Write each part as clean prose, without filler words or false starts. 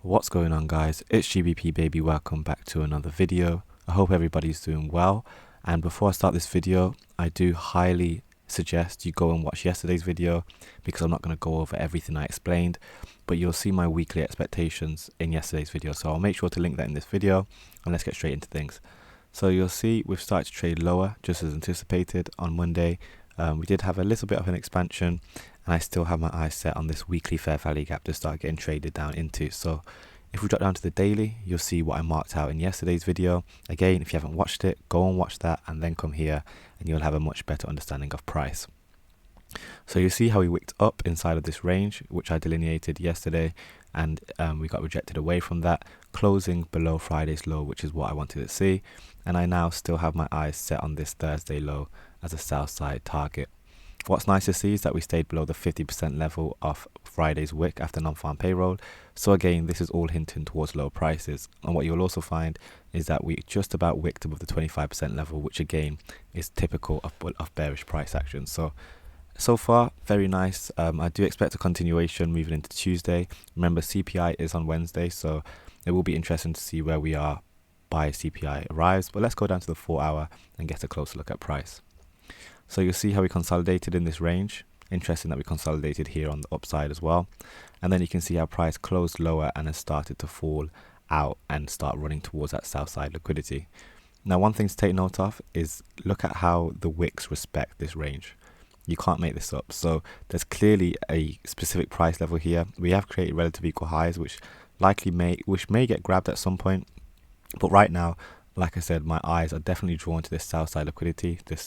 What's going on, guys? It's GBP baby. Welcome back to another video. I hope everybody's doing well, and before I start this video, I do highly suggest you go and watch yesterday's video because I'm not going to go over everything I explained, but you'll see my weekly expectations in yesterday's video, so I'll make sure to link that in this video, and let's get straight into things. So you'll see we've started to trade lower just as anticipated on Monday. We did have a little bit of an expansion, and I still have my eyes set on this weekly fair value gap to start getting traded down into. So if we drop down to the daily, you'll see what I marked out in yesterday's video. Again, if you haven't watched it, go and watch that and then come here and you'll have a much better understanding of price. So you see how we wicked up inside of this range, which I delineated yesterday, and we got rejected away from that, closing below Friday's low, which is what I wanted to see. And I now still have my eyes set on this Thursday low as a sell side target. What's nice to see is that we stayed below the 50% level of Friday's wick after non-farm payroll. So again, this is all hinting towards lower prices. And what you'll also find is that we just about wicked above the 25% level, which again is typical of bearish price action. So far, very nice. I do expect a continuation moving into Tuesday. Remember, CPI is on Wednesday, so it will be interesting to see where we are by CPI arrives. But let's go down to the 4 hour and get a closer look at price. So you'll see how we consolidated in this range. Interesting that we consolidated here on the upside as well. And then you can see how price closed lower and has started to fall out and start running towards that south side liquidity. Now, one thing to take note of is look at how the wicks respect this range. You can't make this up. So there's clearly a specific price level here. We have created relative equal highs, which may get grabbed at some point. But right now, like I said, my eyes are definitely drawn to this south side liquidity, the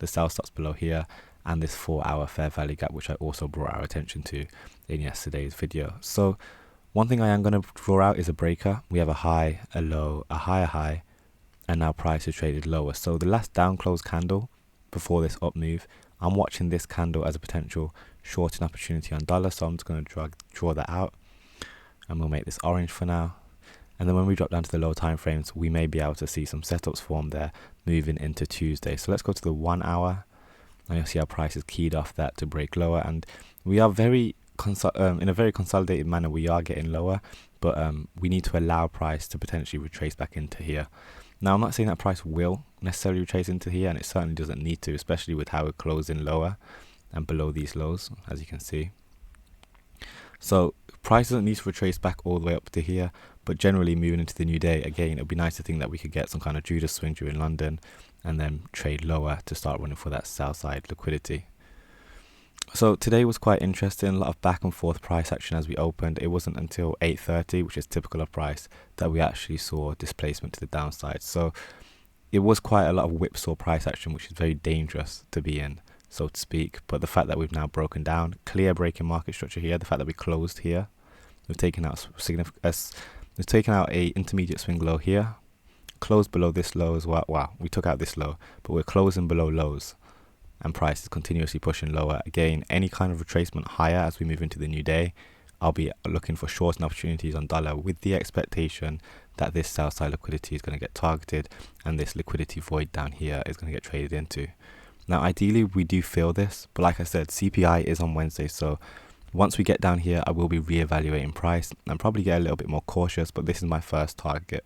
sell stops below here, and this 4 hour fair value gap, which I also brought our attention to in yesterday's video. So one thing I am going to draw out is a breaker. We have a high, a low, a higher high, and now price is traded lower. So the last down close candle before this up move, I'm watching this candle as a potential shorting opportunity on dollar. So I'm just going to draw that out, and we'll make this orange for now. And then when we drop down to the low time frames, we may be able to see some setups form there moving into Tuesday. So let's go to the 1 hour, and you'll see how price is keyed off that to break lower. And we are in a very consolidated manner. We are getting lower, but we need to allow price to potentially retrace back into here. Now, I'm not saying that price will necessarily retrace into here, and it certainly doesn't need to, especially with how we're closing lower and below these lows, as you can see. So price doesn't need to retrace back all the way up to here, but generally moving into the new day, again, it would be nice to think that we could get some kind of Judas swing during London and then trade lower to start running for that sell side liquidity. So today was quite interesting, a lot of back and forth price action as we opened. It wasn't until 8:30, which is typical of price, that we actually saw displacement to the downside. So it was quite a lot of whipsaw price action, which is very dangerous to be in, so to speak. But the fact that we've now broken down, clear breaking market structure here, the fact that we closed here, we've taken out we've taken out a intermediate swing low here, closed below this low as well. Wow, we took out this low, but we're closing below lows, and price is continuously pushing lower. Again, any kind of retracement higher as we move into the new day, I'll be looking for shorting opportunities on dollar with the expectation that this sell side liquidity is going to get targeted and this liquidity void down here is going to get traded into. Now, ideally, we do feel this, but like I said, CPI is on Wednesday, so once we get down here, I will be re-evaluating price and probably get a little bit more cautious, but this is my first target.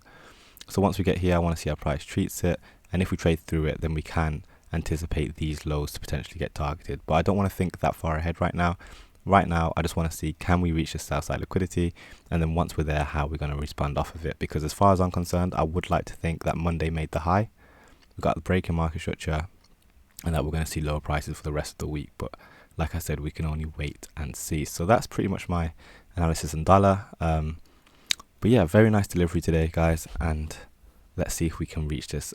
So once we get here, I want to see how price treats it, and if we trade through it, then we can anticipate these lows to potentially get targeted. But I don't want to think that far ahead right now. Right now, I just want to see, can we reach the sell side liquidity? And then once we're there, how we're going to respond off of it. Because as far as I'm concerned, I would like to think that Monday made the high. We've got the break in market structure, and that we're going to see lower prices for the rest of the week. But like I said, we can only wait and see. So that's pretty much my analysis on dollar. But yeah, very nice delivery today, guys. And let's see if we can reach this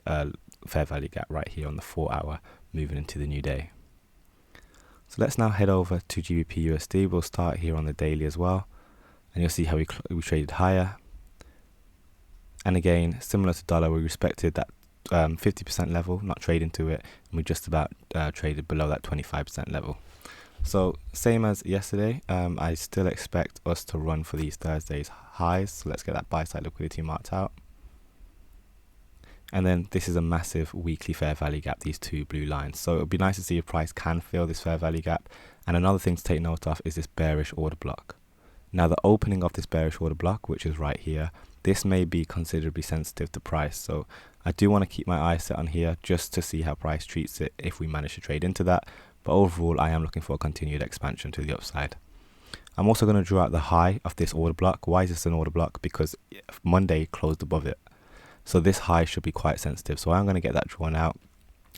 fair value gap right here on the 4 hour moving into the new day. So let's now head over to GBP USD. We'll start here on the daily as well. And you'll see how we traded higher. And again, similar to dollar, we respected that 50% level, not trading to it. And we just about traded below that 25% level. So same as yesterday, I still expect us to run for these Thursday's highs. So let's get that buy side liquidity marked out. And then this is a massive weekly fair value gap, these two blue lines. So it would be nice to see if price can fill this fair value gap. And another thing to take note of is this bearish order block. Now the opening of this bearish order block, which is right here, this may be considerably sensitive to price, so I do want to keep my eyes set on here just to see how price treats it if we manage to trade into that. But overall, I am looking for a continued expansion to the upside. I'm also going to draw out the high of this order block. Why is this an order block? Because Monday closed above it, so this high should be quite sensitive. So I'm going to get that drawn out,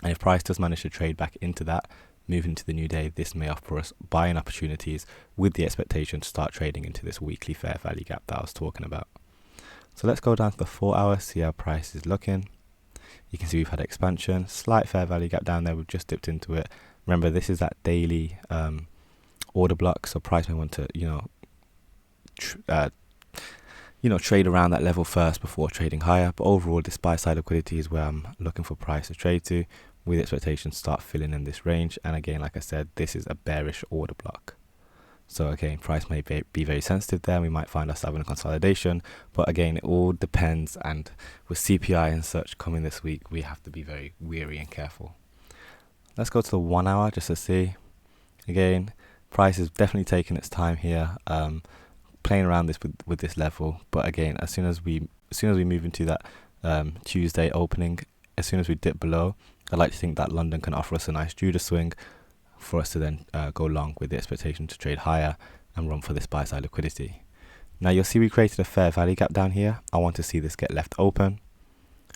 and if price does manage to trade back into that, moving into the new day, this may offer us buying opportunities with the expectation to start trading into this weekly fair value gap that I was talking about. So let's go down to the 4 hour, see how price is looking. You can see we've had expansion, slight fair value gap down there. We've just dipped into it. Remember, this is that daily order block, so price may want to, trade around that level first before trading higher. But overall, this buy side liquidity is where I'm looking for price to trade to, with expectations start filling in this range. And again, like I said, this is a bearish order block. So again, price may be very sensitive there. We might find ourselves in a consolidation, but again, it all depends. And with CPI and such coming this week, we have to be very wary and careful. Let's go to the 1 hour just to see. Again, price is definitely taking its time here, playing around this with this level. But again, as soon as we move into that Tuesday opening, as soon as we dip below, I'd like to think that London can offer us a nice Judah swing for us to then go long with the expectation to trade higher and run for this buy side liquidity. Now you'll see we created a fair value gap down here. I want to see this get left open,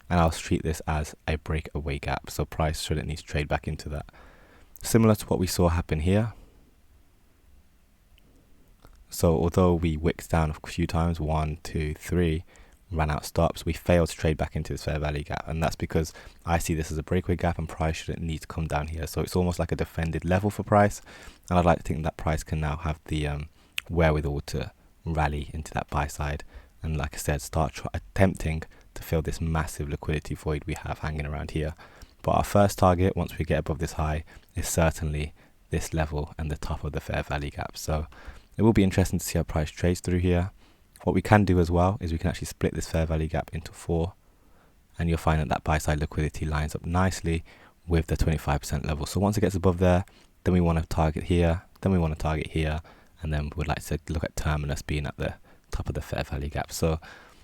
and I'll treat this as a breakaway gap, so price shouldn't need to trade back into that. Similar to what we saw happen here. So although we wicked down a few times, 1, 2, 3, ran out stops, we failed to trade back into this fair value gap, and that's because I see this as a breakaway gap and price shouldn't need to come down here. So it's almost like a defended level for price, and I'd like to think that price can now have the wherewithal to rally into that buy side, and like I said, start attempting to fill this massive liquidity void we have hanging around here. But our first target, once we get above this high, is certainly this level and the top of the fair value gap. So it will be interesting to see how price trades through here. What we can do as well is we can actually split this fair value gap into 4, and you'll find that that buy side liquidity lines up nicely with the 25% level. So once it gets above there, then we want to target here, then we want to target here, and then we'd like to look at terminus being at the top of the fair value gap. So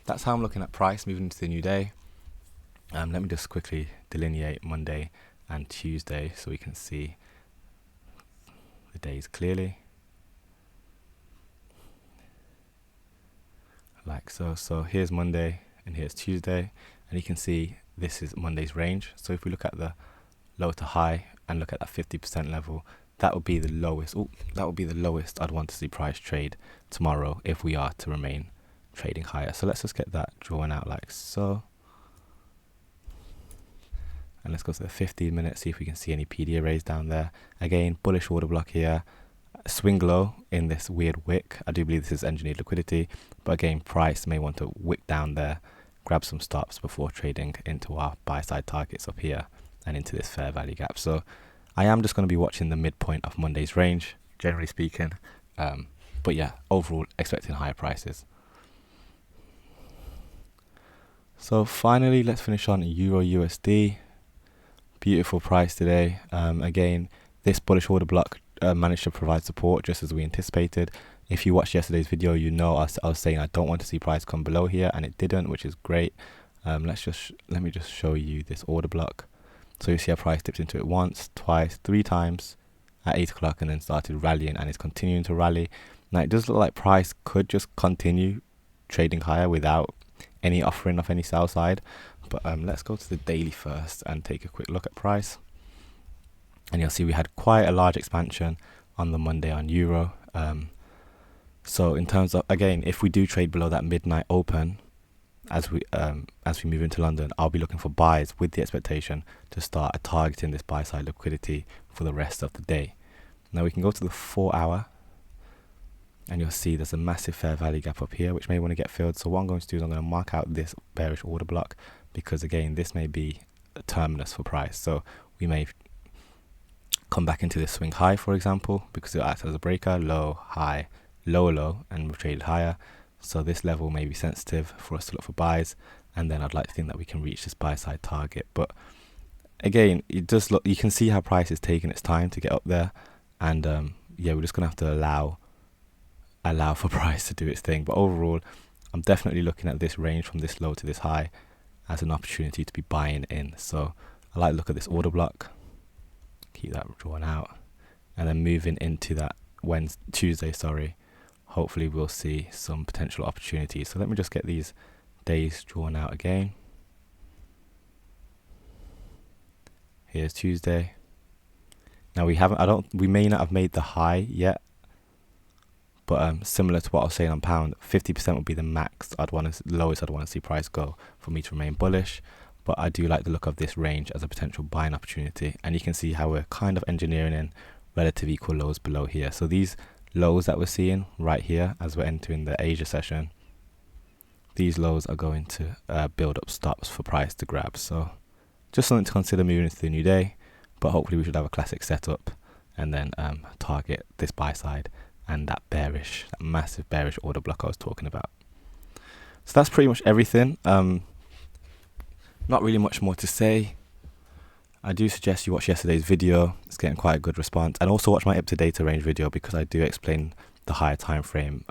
that's how I'm looking at price moving into the new day. Let me just quickly delineate Monday and Tuesday so we can see the days clearly. Like so. So here's Monday and here's Tuesday, and you can see this is Monday's range. So if we look at the low to high and look at that 50% level, that would be the lowest. That would be the lowest I'd want to see price trade tomorrow if we are to remain trading higher. So let's just get that drawn out like so. And let's go to the 15 minutes, see if we can see any PD arrays down there. Again, bullish order block here. Swing low in this weird wick. I do believe this is engineered liquidity, but again, price may want to wick down there, grab some stops before trading into our buy side targets up here and into this fair value gap. So I am just going to be watching the midpoint of Monday's range, generally speaking. But yeah, overall expecting higher prices. So finally, let's finish on Euro USD. Beautiful price today. Again, this bullish order block managed to provide support just as we anticipated. If you watched yesterday's video, you know I was saying I don't want to see price come below here, and it didn't, which is great. Let me just show you this order block. So you see how price dipped into it once, twice, 3 times at 8 o'clock, and then started rallying, and it's continuing to rally. Now it does look like price could just continue trading higher without any offering of any sell side. But let's go to the daily first and take a quick look at price. And you'll see we had quite a large expansion on the Monday on Euro. So in terms of, again, if we do trade below that midnight open, as we move into London, I'll be looking for buys with the expectation to start targeting this buy side liquidity for the rest of the day. Now we can go to the 4 hour, and you'll see there's a massive fair value gap up here which may want to get filled. So what I'm going to do is I'm going to mark out this bearish order block, because again, this may be a terminus for price. So we may come back into this swing high, for example, because it acts as a breaker, low, high, low, low, and we've traded higher. So this level may be sensitive for us to look for buys, and then I'd like to think that we can reach this buy side target. But again, it does look, you can see how price is taking its time to get up there, and yeah, we're just gonna have to allow allow for price to do its thing. But overall, I'm definitely looking at this range from this low to this high as an opportunity to be buying in. So I like to look at this order block, keep that drawn out, and then moving into that Tuesday, hopefully we'll see some potential opportunities. So let me just get these days drawn out again. Here's Tuesday. Now we may not have made the high yet, but similar to what I was saying on pound, 50% would be the max lowest I'd want to see price go for me to remain bullish. But I do like the look of this range as a potential buying opportunity, and you can see how we're kind of engineering in relative equal lows below here. So these lows that we're seeing right here as we're entering the Asia session, these lows are going to build up stops for price to grab. So just something to consider moving into the new day, but hopefully we should have a classic setup and then target this buy side and that massive bearish order block I was talking about. So that's pretty much everything. Not really much more to say. I do suggest you watch yesterday's video. It's getting quite a good response, and also watch my up to data range video because I do explain the higher time frame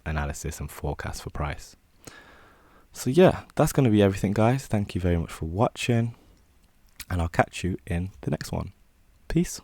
analysis and forecast for price. So yeah, that's going to be everything, guys. Thank you very much for watching, and I'll catch you in the next one. Peace.